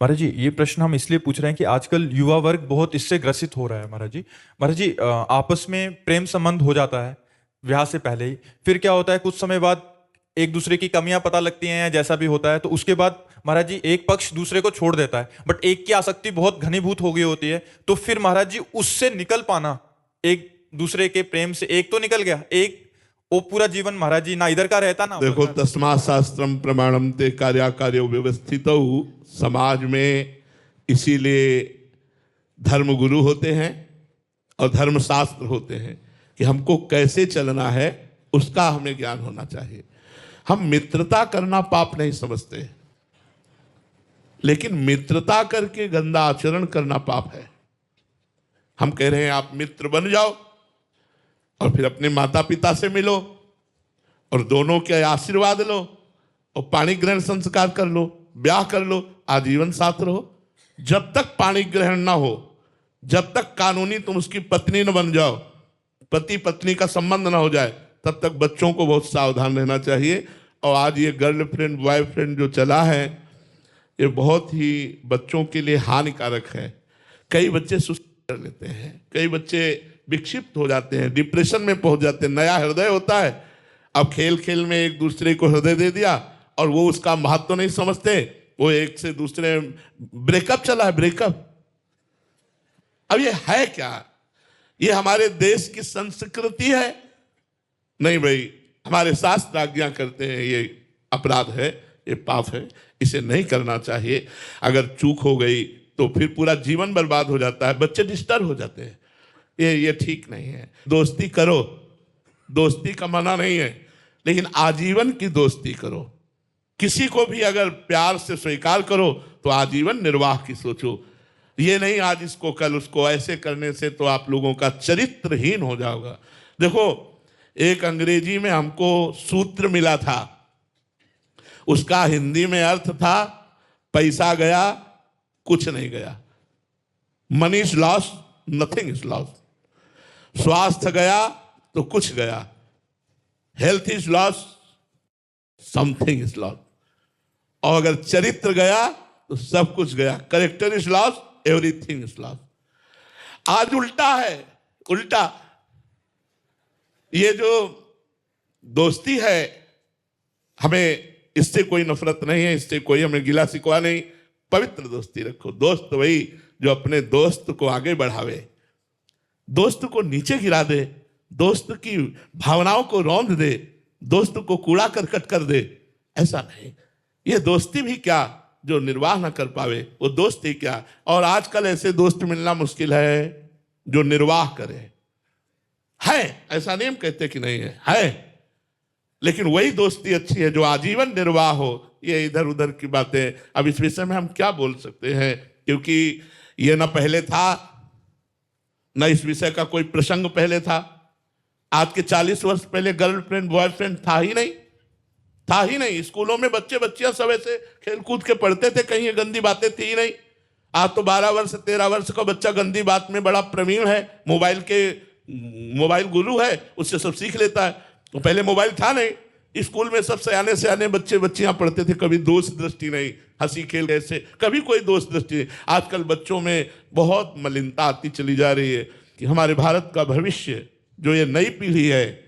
महाराज जी, ये प्रश्न हम इसलिए पूछ रहे हैं कि आजकल युवा वर्ग बहुत इससे ग्रसित हो रहा है महाराज जी। महाराज जी, आपस में प्रेम संबंध हो जाता है ब्याह से पहले ही। फिर क्या होता है, कुछ समय बाद एक दूसरे की कमियां पता लगती हैं या जैसा भी होता है, तो उसके बाद महाराज जी एक पक्ष दूसरे को छोड़ देता है, बट एक की आसक्ति बहुत घनीभूत हो गई होती है। तो फिर महाराज जी उससे निकल पाना, एक दूसरे के प्रेम से एक तो निकल गया, एक वो पूरा जीवन महाराज जी ना इधर का रहता ना उधर देखो, का। तस्मा शास्त्रम प्रमाणम ते कार्य व्यवस्थित समाज में इसीलिए धर्मगुरु होते हैं और धर्मशास्त्र होते हैं कि हमको कैसे चलना है उसका हमें ज्ञान होना चाहिए। हम मित्रता करना पाप नहीं समझते, लेकिन मित्रता करके गंदा आचरण करना पाप है। हम कह रहे हैं आप मित्र बन जाओ और फिर अपने माता पिता से मिलो और दोनों के आशीर्वाद लो और पाणी ग्रहण संस्कार कर लो, ब्याह कर लो, आजीवन साथ रहो। जब तक पाणी ग्रहण ना हो, जब तक कानूनी तुम उसकी पत्नी न बन जाओ, पति पत्नी का संबंध ना हो जाए, तब तक बच्चों को बहुत सावधान रहना चाहिए। और आज ये गर्लफ्रेंड बॉयफ्रेंड जो चला है, ये बहुत ही बच्चों के लिए हानिकारक है। कई बच्चे सुसाइड कर लेते हैं, कई बच्चे विक्षिप्त हो जाते हैं, डिप्रेशन में पहुंच जाते हैं। नया हृदय होता है, अब खेल खेल में एक दूसरे को हृदय दे दिया और वो उसका महत्व तो नहीं समझते, वो एक से दूसरे ब्रेकअप चला है, ब्रेकअप। अब ये है क्या? ये हमारे देश की संस्कृति है? नहीं भाई, हमारे शास्त्र आज्ञा करते हैं ये अपराध है, ये पाप है, इसे नहीं करना चाहिए। अगर चूक हो गई तो फिर पूरा जीवन बर्बाद हो जाता है, बच्चे डिस्टर्ब हो जाते हैं। ये ठीक नहीं है। दोस्ती करो, दोस्ती का मना नहीं है, लेकिन आजीवन की दोस्ती करो। किसी को भी अगर प्यार से स्वीकार करो तो आजीवन निर्वाह की सोचो। ये नहीं आज इसको कल उसको, ऐसे करने से तो आप लोगों का चरित्रहीन हो जाओगा। देखो, एक अंग्रेजी में हमको सूत्र मिला था, उसका हिंदी में अर्थ था पैसा गया कुछ नहीं गया। Money is loss, nothing is loss. स्वास्थ्य गया तो कुछ गया, health is loss, something is loss. और अगर चरित्र गया तो सब कुछ गया। Character is loss, everything is loss. आज उल्टा है, उल्टा। ये जो दोस्ती है, हमें इससे कोई नफरत नहीं है, इससे कोई हमें गिला शिकवा नहीं। पवित्र दोस्ती रखो। दोस्त वही जो अपने दोस्त को आगे बढ़ावे, दोस्त को नीचे गिरा दे, दोस्त की भावनाओं को रौंद दे, दोस्त को कूड़ा करकट कर दे, ऐसा नहीं। ये दोस्ती भी क्या जो निर्वाह ना कर पावे, वो दोस्ती क्या। और आजकल ऐसे दोस्त मिलना मुश्किल है जो निर्वाह करे। है, ऐसा नहीं हम कहते कि नहीं है, लेकिन वही दोस्ती अच्छी है जो आजीवन निर्वाह हो। ये इधर उधर की बातें, अब इस विषय में हम क्या बोल सकते हैं, क्योंकि ये ना पहले था, ना इस विषय का कोई प्रसंग पहले था। आज के 40 वर्ष पहले गर्लफ्रेंड बॉयफ्रेंड था ही नहीं, था ही नहीं। स्कूलों में बच्चे बच्चियां सब ऐसे खेल कूद के पढ़ते थे, कहीं ये गंदी बातें थी ही नहीं। आज तो 12 वर्ष 13 वर्ष का बच्चा गंदी बात में बड़ा प्रवीण है, मोबाइल गुरु है, उससे सब सीख लेता है। तो पहले मोबाइल था नहीं, स्कूल में सब सयाने सयाने बच्चे बच्चियां पढ़ते थे, कभी दोस्त दृष्टि नहीं, हंसी खेल ऐसे, कभी कोई दोस्त दृष्टि नहीं। आजकल बच्चों में बहुत मलिनता आती चली जा रही है कि हमारे भारत का भविष्य जो ये नई पीढ़ी है,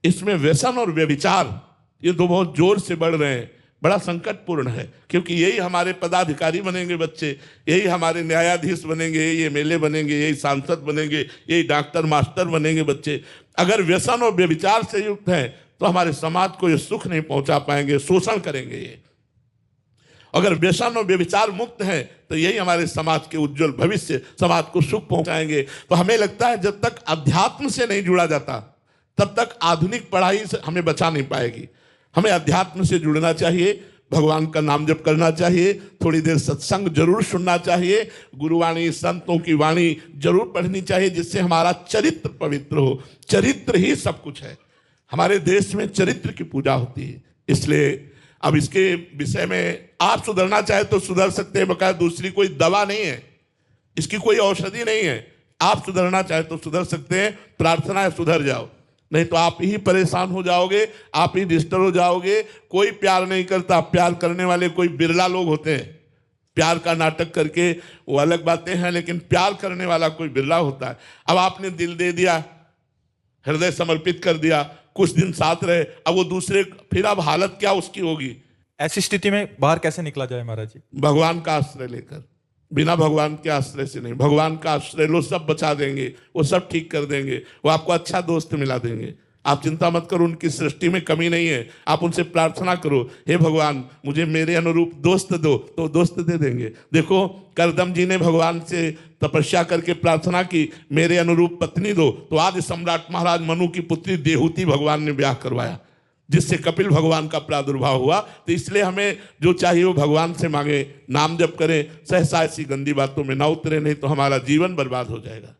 इसमें व्यसन और व्यभिचार ये तो बहुत जोर से बढ़ रहे हैं। बड़ा संकटपूर्ण है, क्योंकि यही हमारे पदाधिकारी बनेंगे बच्चे, यही हमारे न्यायाधीश बनेंगे, यही एमएलए बनेंगे, यही सांसद बनेंगे, यही डॉक्टर मास्टर बनेंगे बच्चे। अगर व्यसन और व्यभिचार से युक्त हैं तो हमारे समाज को ये सुख नहीं पहुंचा पाएंगे, शोषण करेंगे ये। अगर व्यसन और व्यभिचार मुक्त हैं तो यही हमारे समाज के उज्जवल भविष्य, समाज को सुख पहुंचाएंगे। तो हमें लगता है जब तक अध्यात्म से नहीं जुड़ा जाता तब तक आधुनिक पढ़ाई से हमें बचा नहीं पाएगी। हमें अध्यात्म से जुड़ना चाहिए, भगवान का नाम जप करना चाहिए, थोड़ी देर सत्संग जरूर सुनना चाहिए, गुरुवाणी संतों की वाणी जरूर पढ़नी चाहिए, जिससे हमारा चरित्र पवित्र हो। चरित्र ही सब कुछ है। हमारे देश में चरित्र की पूजा होती है, इसलिए अब इसके विषय में आप सुधरना चाहे तो सुधर सकते हैं, बकाया दूसरी कोई दवा नहीं है, इसकी कोई औषधि नहीं है। आप सुधरना चाहे तो सुधर सकते हैं, प्रार्थना है सुधर जाओ, नहीं तो आप ही परेशान हो जाओगे, आप ही डिस्टर्ब हो जाओगे। कोई प्यार नहीं करता, प्यार करने वाले कोई बिरला लोग होते हैं। प्यार का नाटक करके वो अलग बातें हैं, लेकिन प्यार करने वाला कोई बिरला होता है। अब आपने दिल दे दिया, हृदय समर्पित कर दिया, कुछ दिन साथ रहे, अब वो दूसरे, फिर अब हालत क्या उसकी होगी? ऐसी स्थिति में बाहर कैसे निकला जाए महाराज जी? भगवान का आश्रय लेकर, बिना भगवान के आश्रय से नहीं। भगवान का आश्रय लो, सब बचा देंगे, वो सब ठीक कर देंगे, वो आपको अच्छा दोस्त मिला देंगे। आप चिंता मत करो, उनकी सृष्टि में कमी नहीं है। आप उनसे प्रार्थना करो, हे भगवान मुझे मेरे अनुरूप दोस्त दो, तो दोस्त दे देंगे। देखो करदम जी ने भगवान से तपस्या करके प्रार्थना की, मेरे अनुरूप पत्नी दो, तो आज सम्राट महाराज मनु की पुत्री देहूति भगवान ने ब्याह करवाया, जिससे कपिल भगवान का प्रादुर्भाव हुआ। तो इसलिए हमें जो चाहिए वो भगवान से मांगे, नाम जप करें, सहसा ऐसी गंदी बातों में ना उतरे, नहीं तो हमारा जीवन बर्बाद हो जाएगा।